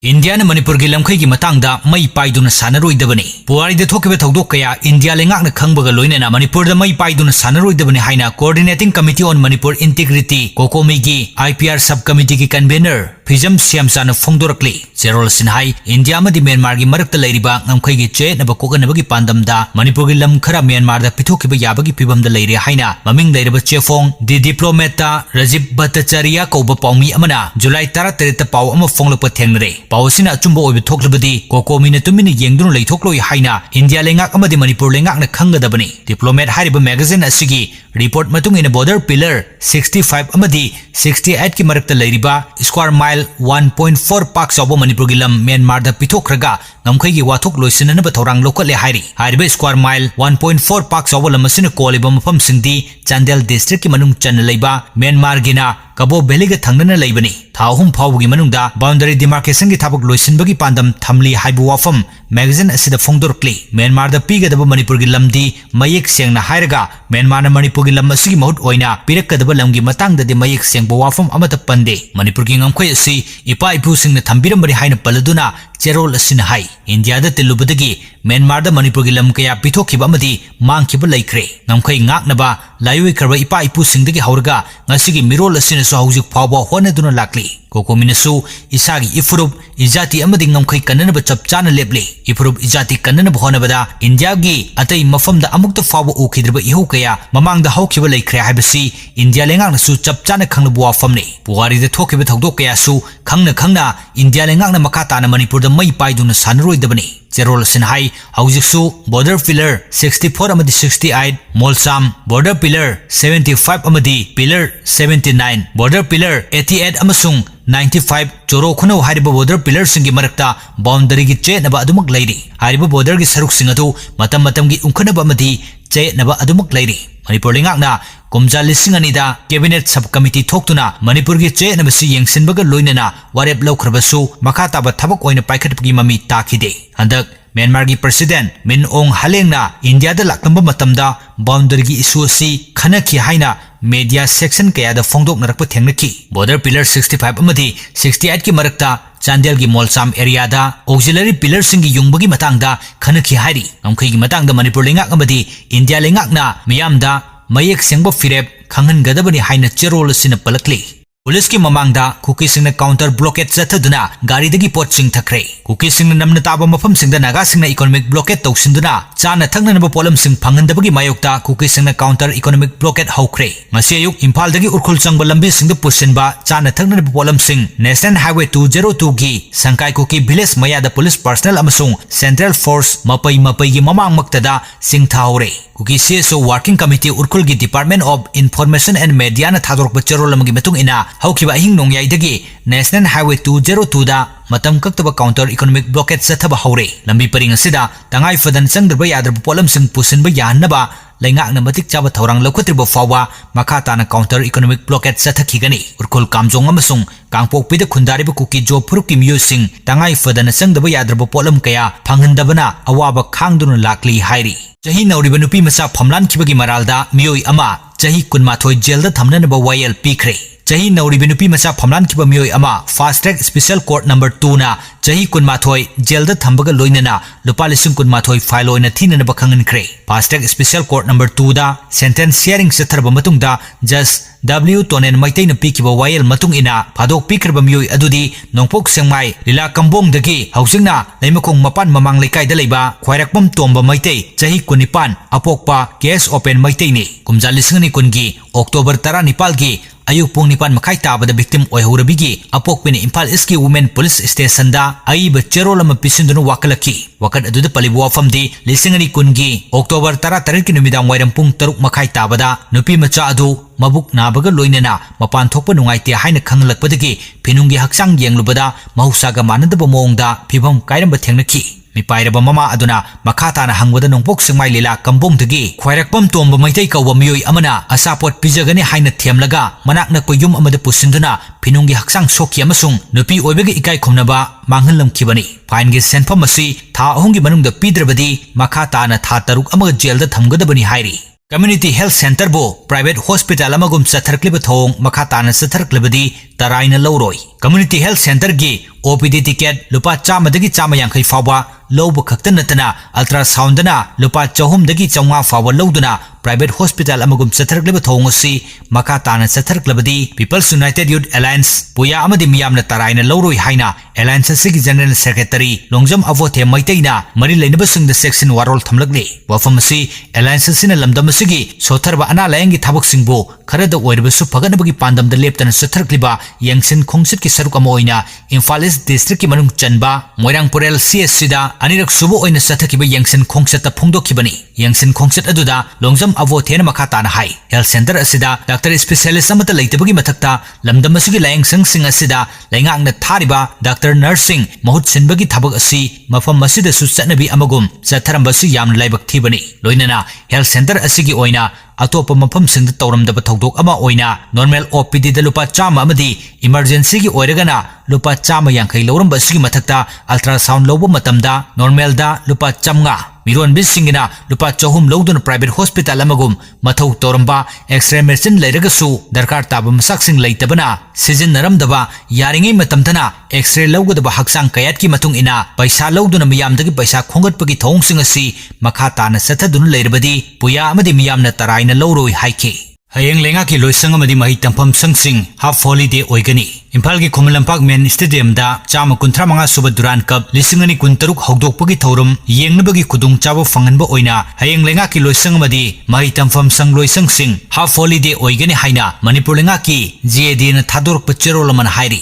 India ने मणिपुर की लमखई की मतंगदा मई पाइदुन सानरोइदबनी पुवारीदे थोकिबे थौदोक कया इंडिया लेंगाकना खंगबगा लोइनेना मणिपुरदा मई पाइदुन सानरोइदबनी हाइना coordinating committee on Manipur integrity COCOMI की आईपीआर सब कमिटी की कन्वेनर फिजम सियामसाना फोंदोरकली जेरोल सिनहाई इंडिया मदि म्यांमार की मरक्ता लैरिबा ngमखई की चेनबा कोगनबगी पांदमदा मणिपुर की लम खरा म्यांमार दा पिथोकिबा याबगी फिबमदा लैरे हाइना ममिंग लैरबा चेफोंग दि डिप्लोमेटा राजीव भट्टाचार्य कौबा पाउमी अमना जुलाई 13 पाउ अमा फोंगलप थेंगरे पाउसिना अचुंबा ओइबे थोक्लबदी कोकोमीने तुमिने येंगदुन लैथोक्लोय हाइना इंडिया लेंगाक अमदि मणिपुर लेंगाकना खंगदबनी डिप्लोमेट हारिबा मैगजीन असिगी रिपोर्ट मतुंग इन बॉर्डर पिलर 65 अमदि 68 की मरक्ता लैरिबा स्क्वायर माइल 1.4 पाक चाउबा मणिपुर की लम म्यांमार दा पिथोखरगा ngमखई की वाथोक लोइसिननबा थौरांग लोकले हाइरी हारिबा स्क्वायर माइल 1.4 पाक चाउबा लम असिना कोलिबा मफम सिंगदी चांदेल डिस्ट्रिक्ट की मनुंग चन लैबा म्यांमार गिना कबो बेली के थंगना लैबनी थाहुम फाउगी मनुंगदा बाउंडरी डिमार्केशन की थाबक लोइसिनबगी पांदम थमली हाइबु वाफम मैगजीन असिदा फोंदोरक्ली म्यांमार दा पीगदबा मणिपुर की लमदी मयेक सेंगना हाइरगा म्यांमार मणिपुर की लम असिगी महूत ओइना पिरकदबा लमगी मतंगददि मयेक सेंगबा वाफम अमत पंदे मणिपुर की ngमखई असि इपा इपु सिंगना थंबिरमबनि हाइना पलदुना चेरोल असिना हाइ इंडिया दा तिल्लुबदगी म्यांमार दा मणिपुर की लम कया पिथोखिबा अमदि मांगखिबा लैख्रे ngमखई ngaknaba लायुइ खरबा इपा इपु सिंगदगी हौरगा ngasigi मिरोल असिना सो हौजिक फावबा होनदुना लाक्ली कोकोमिनसु इसागी इफुरुब इजाति अमदि ngमखई कन्ननबा चपचाना लेपले इफुरुब इजाति कन्ननबा होनबदा इंडिया की अतई मफमदा अमुक्त फावबा उखिद्रबा इहौ कया ममांगदा हौखिबा लैख्रे हाइबसी इंडिया लेंगाकनासु चपचाना खंगलबा वाफमने पुवारीदे थोखिबा थौदोक कयासु खंगना इंडिया लेंगाकना मखा ताना मणिपुरदा मई पाइदुना सानरोइदबनी जेरोल सिनहाई हौजिकसु बॉर्डर पिलर 64 अमदि 68 मोलसाम बॉर्डर पिलर 75 अमदि पिलर 79 बॉर्डर पिलर 88 अमसुंग 95 चोरो खुनो हारिबा बॉर्डर पिलर सिंगी मरक्ता बाउंडरी की चेनबा अदुमक लैरी हारिबा बॉर्डर की सरुक सिंग अदु मतम मतम की उंखनबा अमदि चेनबा अदुमक लैरी मणिपुर लेंगाकना कुमजा लिसिंग अनिदा कैबिनेट सब कमिटी थोक्तुना मणिपुर की चेनबसी येंगसिनबगा लोइनना वारेप लौखरबसु मखा ताबा थबक ओइना पाइखटपगी ममी ताखिदे हंदक म्यांमार की प्रेसिडेंट मिन ओंग हालेंगना इंडिया दा लाक्तंबा मतमदा बाउंडरी की इशू असि खनखि हाइना मीडिया सेक्शन कयादा फोंदोकनरकपा थेंगनखि बॉर्डर पिलर 65 अमदि 68 की मरक्ता चांदेल की मोलसाम एरियादा ऑक्सिलरी पिलर सिंगी युंगबगी मतंगदा खनखि हाइरी ngमखई की मतंगदा मणिपुर लेंगाक अमदि इंडिया लेंगाकना मियामदा मयेक सेंगबा फिरेब खंगनगदबनि हाइना चेरोल सिन पलकली पुलिस की ममांगदा कुकी सिंगना काउंटर ब्लॉकेट चथदुना गाड़ीदगी पोट सिंग थखरे कुकी सिंगना नमना ताबा मफम सिंगदा नागा सिंगना इकोनॉमिक ब्लॉकेट तौसिंदुना चाना थंगनबा पोलम सिंग फंगनदबगी मायोक्ता कुकी सिंगना काउंटर इकोनॉमिक ब्लॉकेट हौखरे ngasi ayuk इम्फाल दगी उरखुल चंगबा लंबी सिंगदा पुसिनबा चाना थंगनबा पोलम सिंग नेशनल हाईवे 202 की संकाय कुकी विलेज मयादा पुलिस पर्सनल अमसुंग सेंट्रल फोर्स मपई की ममांग मक्तदा सिंग थाहौरे Kuki CSO working committee Ukhrul की department of information and media ना थादोरक बचरोल लमगी मतुंग इना हौखिबा हिंग नोंयाइदगी नेशनल हाईवे 202 दा मतम कक्तबा काउंटर इकोनॉमिक ब्लॉकेट चथबा हौरे लंबी परिंग असिदा तंगाई फदन संगदबा यादरबा पोलम सिंग पुसिनबा याहनबा लेंगाकना मतिक चाबा थौरांग लौखत्रिबा फावबा मखा ताना काउंटर इकोनॉमिक ब्लॉकेट चथखिगनी उरखुल कामजोंग अमसुंग कांगपोकपिदा खुंदारिबा कुकी जॉब फुरुकी मियोसिंग तंगाई फदन संगदबा यादरबा पोलम कया फंगहनदबना अवाबा खांगदुन लाक्ली हाइरी चही नौरिबा नुपी मचा फमलानखिबगी मरालदा मियोय अमा चही कुनमाथोय जेलदा थमननबा वायल पीखरे चही नौरिबा नुपी मचा फमलानखिबा मियोय अमा fast track special court number 2 ना चही कुनमाथोय जेलदा थंबगा लोइनना लुपा लिसिंग कुनमाथोय फाइल ओइना थीननबा खंगनख्रे fast track special court number 2 दा सेंटेंस शेयरिंग सथरबा मतुंगदा जस W टोनेन मैतैना पीखिबा वायल मतुंग इना फादोक पीखरबा मियोय अदुदी नोंपोक सेंगमाई लीला कंबोंगदगी हौजिंगना लैमखोंग मपान ममांग लेकाइदा लैबा ख्वाइरकपम तोंबा मैतै चही 19 अपोकपा केस ओपन मैतैनी कुमजा लिसिंगनि कुनगी अक्टोबर 19 की अयुक पुंग निपान मखाई ताबदा विक्टिम ओयहौरबिगी अपोकपिन Imphal East women police station दा अईब चेरोल अमा पिसिंदुनु वाकलकी वकत अदुदा पलिबु वाफमदी लिसिंगनि कुनगी अक्टोबर 13 की नुमिदांग वाइरम पुंग 3 मखाई ताबदा नुपी मचा अदु मबुक नाबगा लोइनना मपान थोकपा नुंगाइते हाइना खंगलकपदगी फिनुंगी हक्सांग येंगलुबदा महौसागा मानदबा मोंगदा फिभम कायरंबा थेंगनखि मिपाइरबा ममा अदुना मखाताना हंगबदा नोंपोक सिंगमाई लीला कंबोंगदगी ख्वाइरकपम तोंबा मैतै कौबा मियोय अमना असापोट पिजगनी हाइना थेमलगा मनाकना कोयुम अमदा पुसिंदुना फिनुंगी हक्सांग सोकी अमसुंग नुपी ओइबगी इकाई खुमनबा मांगहलमखिबनी फाइनगी सेनफम असि था 3 की मनुंगदा पीद्रबदी मखाताना था 3 अमगा जेलदा थमगदबनी हाइरी Community Health Center bo private hospital amagum sathrakliba thong makha tana satharklibadi taraina lawroi. Community Health Center gi OPD ticket lupa chama dagi chama yankai fawa lawba khakta natana ultrasound na lupa chahum dagi chawnga fawa lawduna private hospital amagum sathrakliba thong asi makha tana satharklibadi People's United Youth Alliance puya amadi miyamna taraina lawroi haina Alliance sigi General Secretary Longjam Avote Maitaina mari lainaba singda section warol thamlakli wafam asi Alliance sina lamdam asigi sotharba ana layangi thabak singbo kharada oirbasu phaganabagi pandamda leptana satharkliba yangsin khongsit ki saruk ama oina Imphal East District ki manung chanba Moirangpurel CSC da anirak subo oina sathakiba yangsin khongsat ta phongdokhibani yangsin khongsat aduda Longjam Avote na makha tana hai Health Center asida Doctor Specialist amata leitabagi mathakta lamdam asigi layang sing asida laingangna thariba Doctor Nursing mahut sinbagi thabak asi mafam masida su chatnabi amagum satharambasi yamna laibak thibani loinana Health Center asigi oina atopa mafam singda tawramdaba tawdok ama oina normal OPD da lupa chama amadi emergency gi oiragana lupa chama yankai lawramba asigi mathakta ultrasound lawba matamda normal da lupa chamnga Miron Bisingina lupa chahum lawduna private hospital amagum mathau toramba X-ray machine lairagasu darkar taba masaksing leitabana season naramdaba yaringai matamtana X-ray lawgadaba haksang kayat ki matung ina paisa lawduna miyamdagi paisa khongatpagi thawngsing asi makha tana sathaduna leirabadi puya amadi miyamna taraina lawroi haike Hayeng lenga ki loisang amadi mahi tampam sangsing half holiday oigani Imphal ki Khomalampak Main Stadium da chama kunthra manga suba Duran Cup lisingani kuntaruk hogdokpagi thaurum yengnabagi khudung chaba fanganba oina hayeng lenga ki loisang amadi mahi tampam sang loisang sing half holiday oigani haina Manipur lenga ki GAD na thadork pachero laman hairi